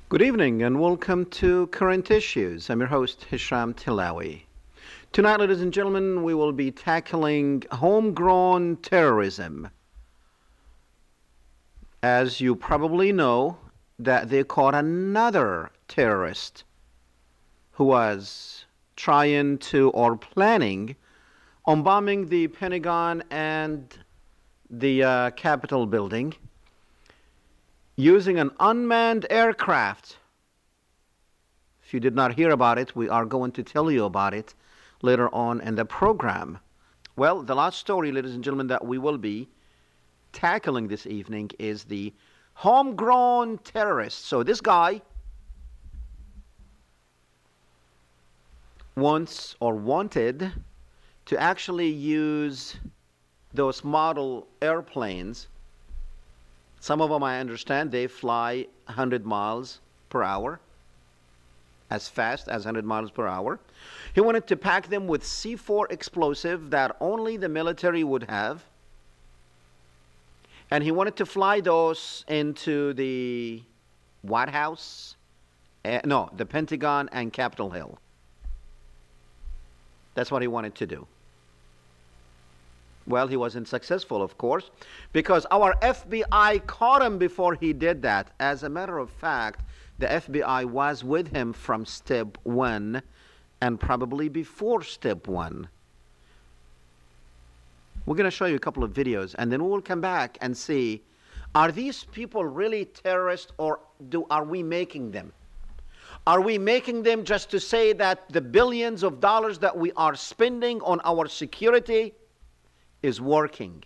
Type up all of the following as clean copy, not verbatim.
Good evening and welcome to Current Issues. I'm your host, Hesham Tillawi. Tonight, ladies and gentlemen, we will be tackling homegrown terrorism. As you probably know, that they caught another terrorist who was trying to or planning on bombing the Pentagon and the Capitol building using an unmanned aircraft. If you did not hear about it, we are going to tell you about it later on in the program. Well, the last story, ladies and gentlemen, that we will be tackling this evening is the homegrown terrorist. So this guy wants or wanted to actually use those model airplanes. Some of them, I understand, they fly 100 miles per hour, as fast as 100 miles per hour. He wanted to pack them with C4 explosive that only the military would have. And he wanted to fly those into the White House, the Pentagon and Capitol Hill. That's what he wanted to do. Well, he wasn't successful, of course, because our FBI caught him before he did that. As a matter of fact, the FBI was with him from step one and probably before step one. We're going to show you a couple of videos, and then we will come back and see, are these people really terrorists, or are we making them? Are we making them just to say that the billions of dollars that we are spending on our security is working,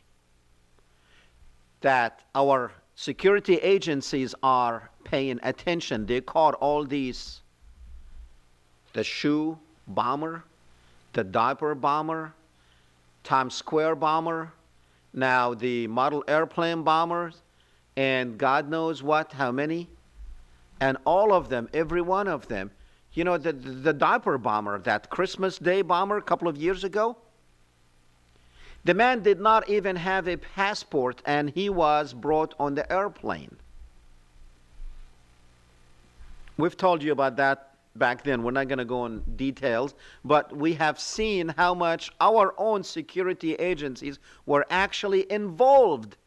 that our security agencies are paying attention? They caught all these, the shoe bomber, the diaper bomber, Times Square bomber, now the model airplane bombers, and God knows what, how many, and all of them, every one of them. You know, the diaper bomber, that Christmas Day bomber a couple of years ago, the man did not even have a passport, and he was brought on the airplane. We've told you about that back then. We're not going to go in details, but we have seen how much our own security agencies were actually involved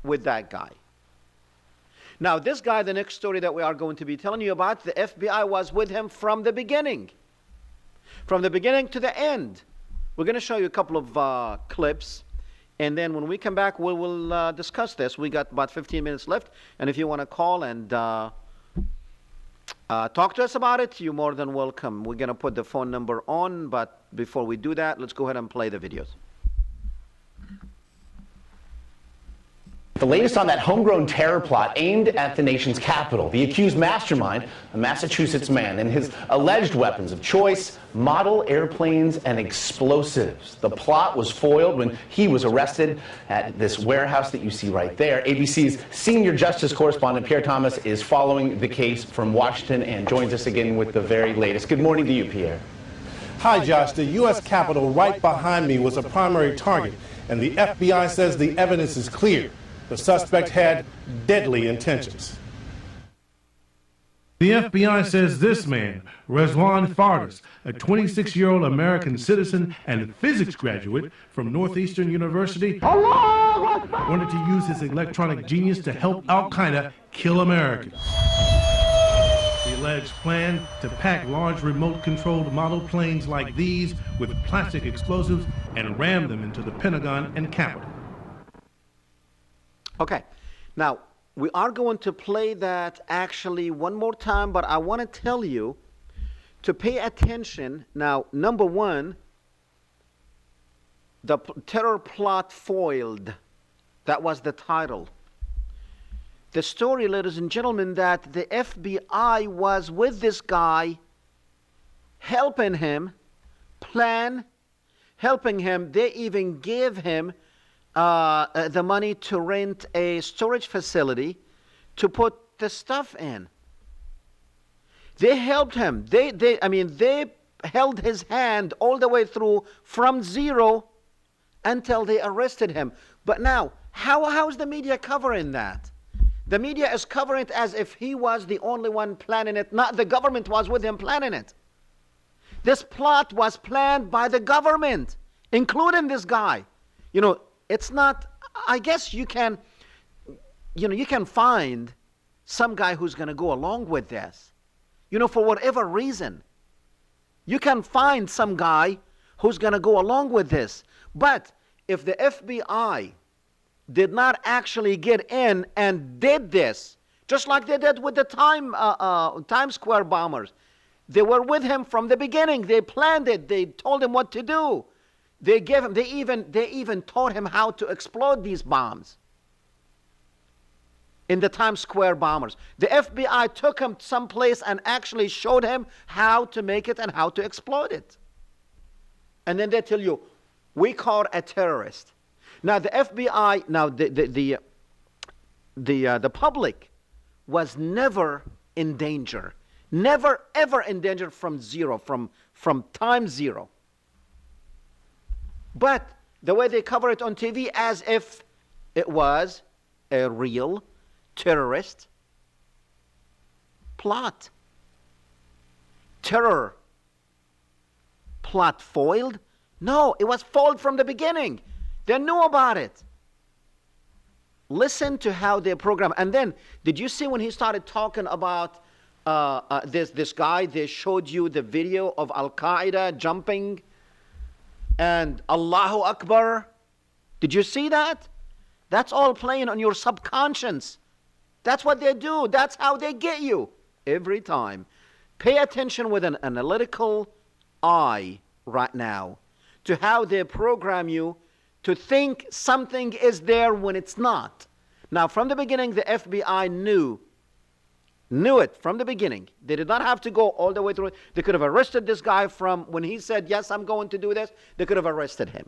with that guy. Now, this guy, the next story that we are going to be telling you about, the FBI was with him from the beginning to the end. We're going to show you a couple of clips, and then when we come back, we will discuss this. We got about 15 minutes left, and if you want to call and talk to us about it, you're more than welcome. We're going to put the phone number on, but before we do that, let's go ahead and play the videos. The latest on that homegrown terror plot aimed at the nation's capital. The accused mastermind, a Massachusetts man, and his alleged weapons of choice, model airplanes and explosives. The plot was foiled when he was arrested at this warehouse that you see right there. ABC's senior justice correspondent Pierre Thomas is following the case from Washington and joins us again with the very latest. Good morning to you, Pierre. Hi, Josh. The U.S. Capitol right behind me was a primary target, and the FBI says the evidence is clear. The suspect had deadly intentions. The FBI says this man, Rezwan Ferdaus, a 26-year-old American citizen and physics graduate from Northeastern University, wanted to use his electronic genius to help Al-Qaeda kill Americans. The alleged plan to pack large remote-controlled model planes like these with plastic explosives and ram them into the Pentagon and Capitol. Okay, now we are going to play that actually one more time, but I want to tell you to pay attention. Now, number one, the terror plot foiled. That was the title. The story, ladies and gentlemen, that the FBI was with this guy, helping him plan, helping him. They even gave him the money to rent a storage facility to put the stuff in. They helped him. They held his hand all the way through from zero until they arrested him. But now, how is the media covering that? The media is covering it as if he was the only one planning it, not the government was with him planning it. This plot was planned by the government, including this guy. It's not, I guess you can find some guy who's going to go along with this, for whatever reason. You can find some guy who's going to go along with this. But if the FBI did not actually get in and did this, just like they did with the Times Square bombers, they were with him from the beginning. They planned it. They told him what to do. They even taught him how to explode these bombs. In the Times Square bombers, the FBI took him someplace and actually showed him how to make it and how to explode it. And then they tell you, we caught a terrorist. Now the FBI, the public was never in danger, never ever in danger from zero, from time zero. But the way they cover it on TV as if it was a real terrorist plot. Terror plot foiled? No, it was foiled from the beginning. They knew about it. Listen to how they program. And then, did you see when he started talking about this guy? They showed you the video of Al-Qaeda jumping and Allahu Akbar. Did you see that? That's all playing on your subconscious. That's what they do. That's how they get you every time. Pay attention with an analytical eye right now to how they program you to think something is there when it's not. Now, from the beginning, the FBI knew it from the beginning. They did not have to go all the way through it. They could have arrested this guy from when he said, yes, I'm going to do this. They could have arrested him.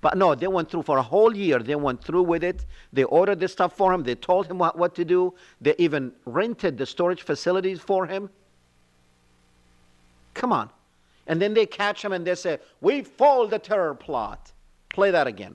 But no, they went through for a whole year. They went through with it. They ordered this stuff for him. They told him what to do. They even rented the storage facilities for him. Come on. And then they catch him and they say, we foiled the terror plot. Play that again.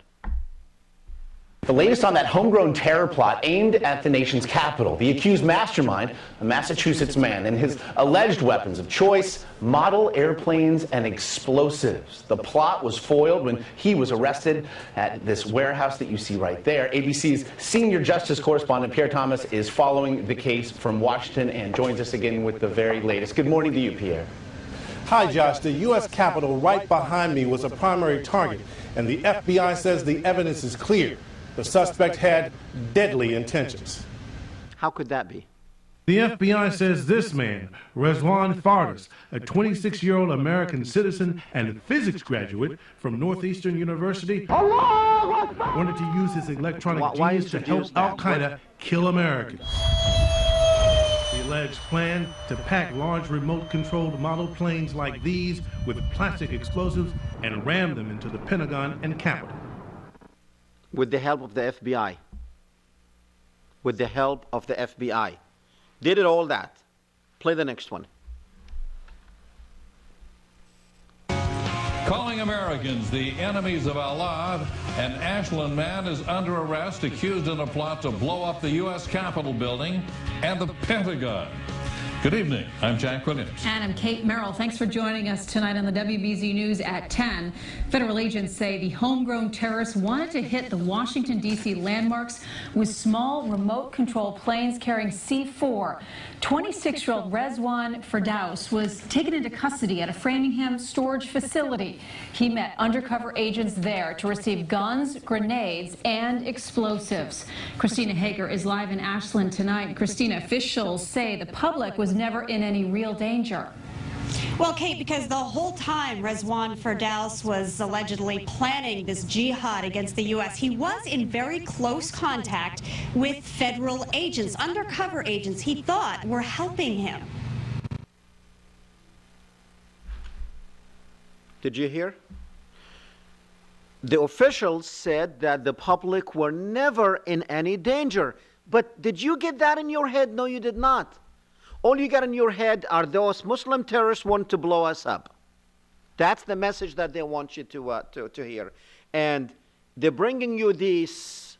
The latest on that homegrown terror plot aimed at the nation's capital. The accused mastermind, a Massachusetts man, and his alleged weapons of choice, model airplanes and explosives. The plot was foiled when he was arrested at this warehouse that you see right there. ABC's senior justice correspondent Pierre Thomas is following the case from Washington and joins us again with the very latest. Good morning to you, Pierre. Hi, Josh. The U.S. Capitol right behind me was a primary target, and the FBI says the evidence is clear. The suspect had deadly intentions. How could that be? The FBI says this man, Rezwan Ferdaus, a 26-year-old American citizen and physics graduate from Northeastern University, wanted to use his electronic genius to help Al-Qaeda kill Americans. The alleged plan to pack large remote-controlled model planes like these with plastic explosives and ram them into the Pentagon and Capitol. With the help of the FBI. With the help of the FBI. They did all that. Play the next one. Calling Americans the enemies of Allah, an Ashland man is under arrest accused in a plot to blow up the U.S. Capitol building and the Pentagon. Good evening. I'm Jack Williams. And I'm Kate Merrill. Thanks for joining us tonight on the WBZ News at 10. Federal agents say the homegrown terrorists wanted to hit the Washington, D.C. landmarks with small remote-controlled planes carrying C-4. 26-year-old Rezwan Ferdaus was taken into custody at a Framingham storage facility. He met undercover agents there to receive guns, grenades, and explosives. Christina Hager is live in Ashland tonight. Christina, officials say the public was never in any real danger. Well, Kate, because the whole time Rezwan Ferdaus was allegedly planning this jihad against the U.S., he was in very close contact with federal agents, undercover agents he thought were helping him. Did you hear? The officials said that the public were never in any danger. But did you get that in your head? No, you did not. All you got in your head are those Muslim terrorists want to blow us up. That's the message that they want you to hear. And they're bringing you these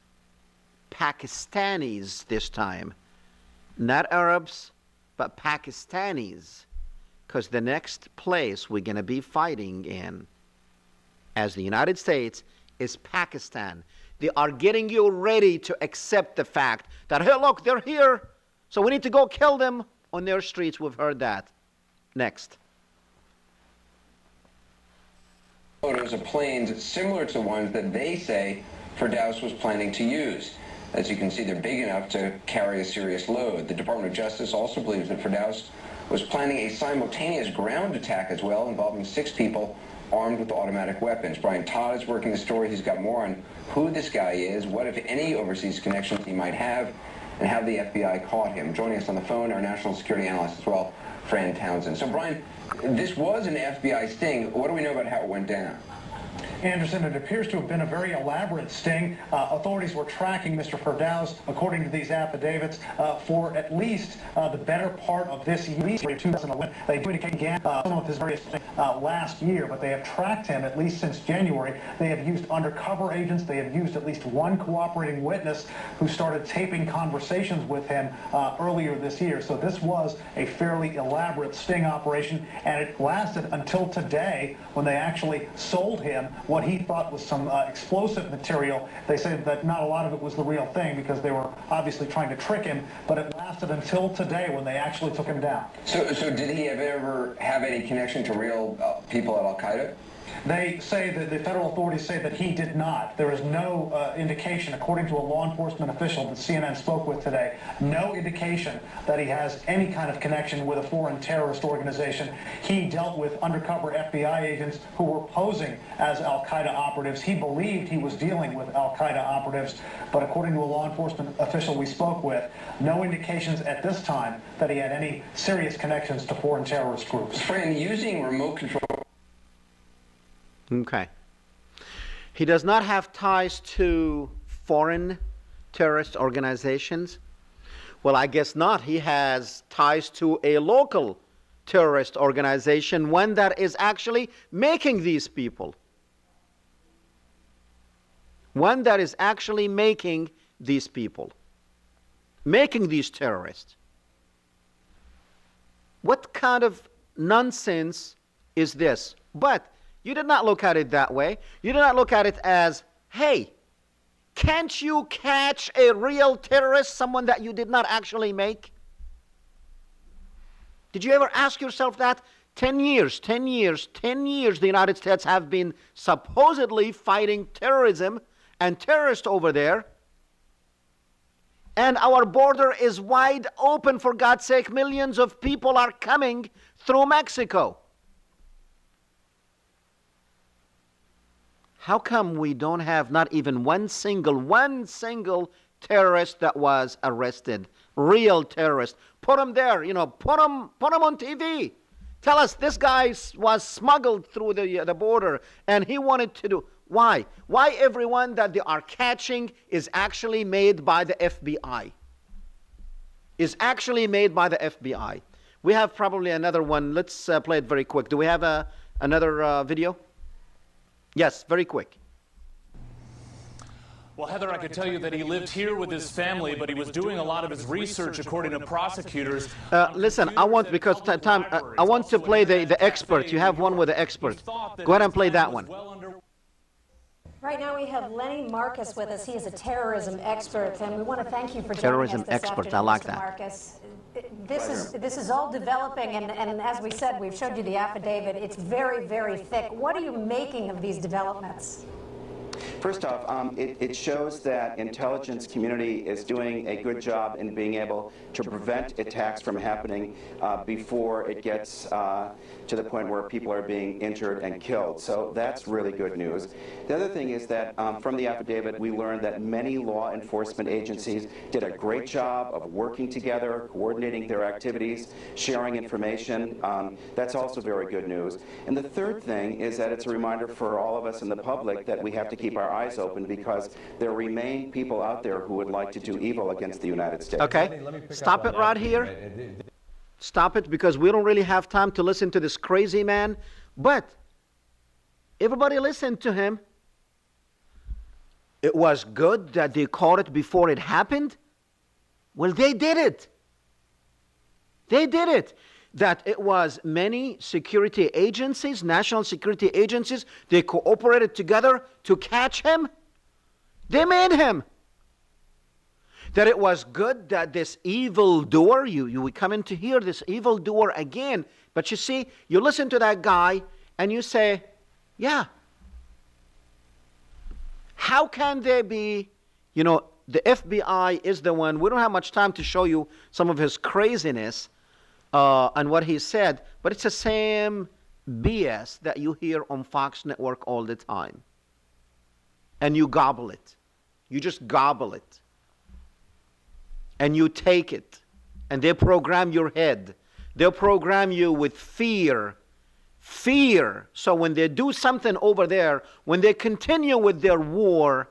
Pakistanis this time. Not Arabs, but Pakistanis. Because the next place we're going to be fighting in, as the United States, is Pakistan. They are getting you ready to accept the fact that, hey, look, they're here, so we need to go kill them on their streets. We've heard that. Next. Photos of planes similar to the ones that they say Ferdaus was planning to use. As you can see, they're big enough to carry a serious load. The Department of Justice also believes that Ferdaus was planning a simultaneous ground attack as well, involving 6 people armed with automatic weapons. Brian Todd is working the story. He's got more on who this guy is, what, if any, overseas connections he might have, and how the FBI caught him. Joining us on the phone, our national security analyst as well, Fran Townsend. So, Brian, this was an FBI sting. What do we know about how it went down? Anderson, it appears to have been a very elaborate sting. Authorities were tracking Mr. Ferdaus, according to these affidavits, for at least the better part of this year, 2011. They do indicate again some of his various things last year, but they have tracked him at least since January. They have used undercover agents. They have used at least one cooperating witness who started taping conversations with him earlier this year. So this was a fairly elaborate sting operation, and it lasted until today when they actually sold him what he thought was some explosive material. They said that not a lot of it was the real thing because they were obviously trying to trick him, but it lasted until today when they actually took him down. So did he ever have any connection to real people at Al-Qaeda? They say that the federal authorities say that he did not. There is no indication, according to a law enforcement official that CNN spoke with today, no indication that he has any kind of connection with a foreign terrorist organization. He dealt with undercover FBI agents who were posing as Al-Qaeda operatives. He believed he was dealing with Al-Qaeda operatives, but according to a law enforcement official we spoke with, no indications at this time that he had any serious connections to foreign terrorist groups. Fran, using remote control. Okay. He does not have ties to foreign terrorist organizations. Well, I guess not. He has ties to a local terrorist organization, one that is actually making these people. One that is actually making these people. Making these terrorists. What kind of nonsense is this? But you did not look at it that way. You did not look at it as, hey, can't you catch a real terrorist, someone that you did not actually make? Did you ever ask yourself that? 10 years, the United States have been supposedly fighting terrorism and terrorists over there. And our border is wide open, for God's sake. Millions of people are coming through Mexico. How come we don't have not even one single terrorist that was arrested? Real terrorist. Put him there, put him on TV. Tell us this guy was smuggled through the border and he wanted to do. Why? Why everyone that they are catching is actually made by the FBI? Is actually made by the FBI. We have probably another one. Let's play it very quick. Do we have another video? Yes, very quick. Well, Heather, I could tell you that he lived here with his family, but he was doing a lot of his research, according to prosecutors. Listen, I want, because time, I want to play the expert. You have one with the expert. Go ahead and play that one. Right now we have Lenny Marcus with us. He is a terrorism expert, and we want to thank you for joining Terrorism us this expert, afternoon, I like Mr. that. Marcus. This is all developing, and as we said, we've showed you the affidavit. It's very, very thick. What are you making of these developments? First off, it shows that intelligence community is doing a good job in being able to prevent attacks from happening before it gets to the point where people are being injured and killed. So that's really good news. The other thing is that from the affidavit, we learned that many law enforcement agencies did a great job of working together, coordinating their activities, sharing information. That's also very good news. And the third thing is that it's a reminder for all of us in the public that we have to keep our eyes open, because there remain people out there who would like to do evil against the United States. Okay, stop it right here. Stop it, because we don't really have time to listen to this crazy man. But everybody listen to him. it was good that they caught it before it happened? Well, they did it. They did it. That it was many security agencies, national security agencies, they cooperated together to catch him. They made him. That it was good that this evildoer, we come in to hear this evildoer again. But you see, you listen to that guy and you say, yeah. How can they be, the FBI is the one, we don't have much time to show you some of his craziness and what he said, but it's the same BS that you hear on Fox Network all the time. And you gobble it. You just gobble it. And you take it. And they program your head. They'll program you with fear. Fear. So when they do something over there, when they continue with their war,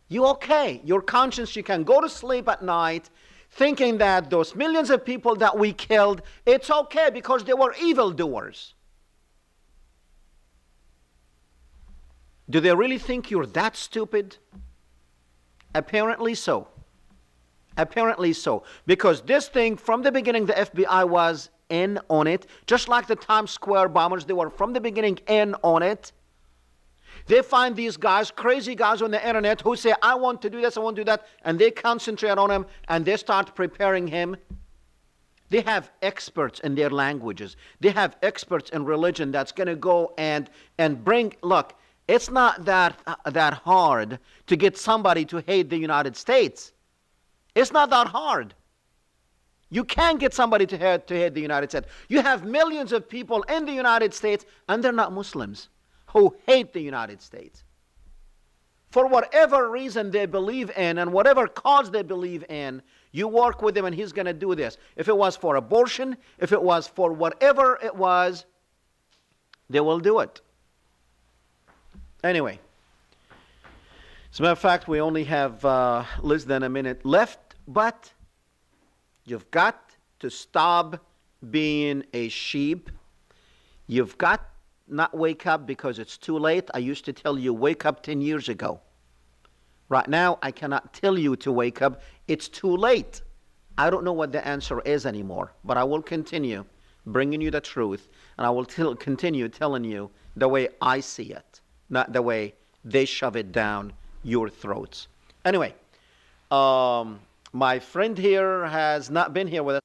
you okay. Your conscience, you can go to sleep at night thinking that those millions of people that we killed, it's okay because they were evildoers. Do they really think you're that stupid? Apparently so. Apparently so. Because this thing, from the beginning, the FBI was in on it. Just like the Times Square bombers, they were from the beginning in on it. They find these guys, crazy guys on the internet who say, I want to do this, I want to do that. And they concentrate on him and they start preparing him. They have experts in their languages. They have experts in religion that's going to go and bring, look, it's not that hard to get somebody to hate the United States. It's not that hard. You can get somebody to hate the United States. You have millions of people in the United States, and they're not Muslims, who hate the United States. For whatever reason they believe in, and whatever cause they believe in, you work with them and he's going to do this. If it was for abortion, if it was for whatever it was, they will do it. Anyway, as a matter of fact, we only have less than a minute left, but you've got to stop being a sheep. You've got not wake up because it's too late. I used to tell you wake up 10 years ago. Right now, I cannot tell you to wake up. It's too late. I don't know what the answer is anymore, but I will continue bringing you the truth, and I will continue telling you the way I see it, not the way they shove it down your throats. Anyway, my friend here has not been here with us.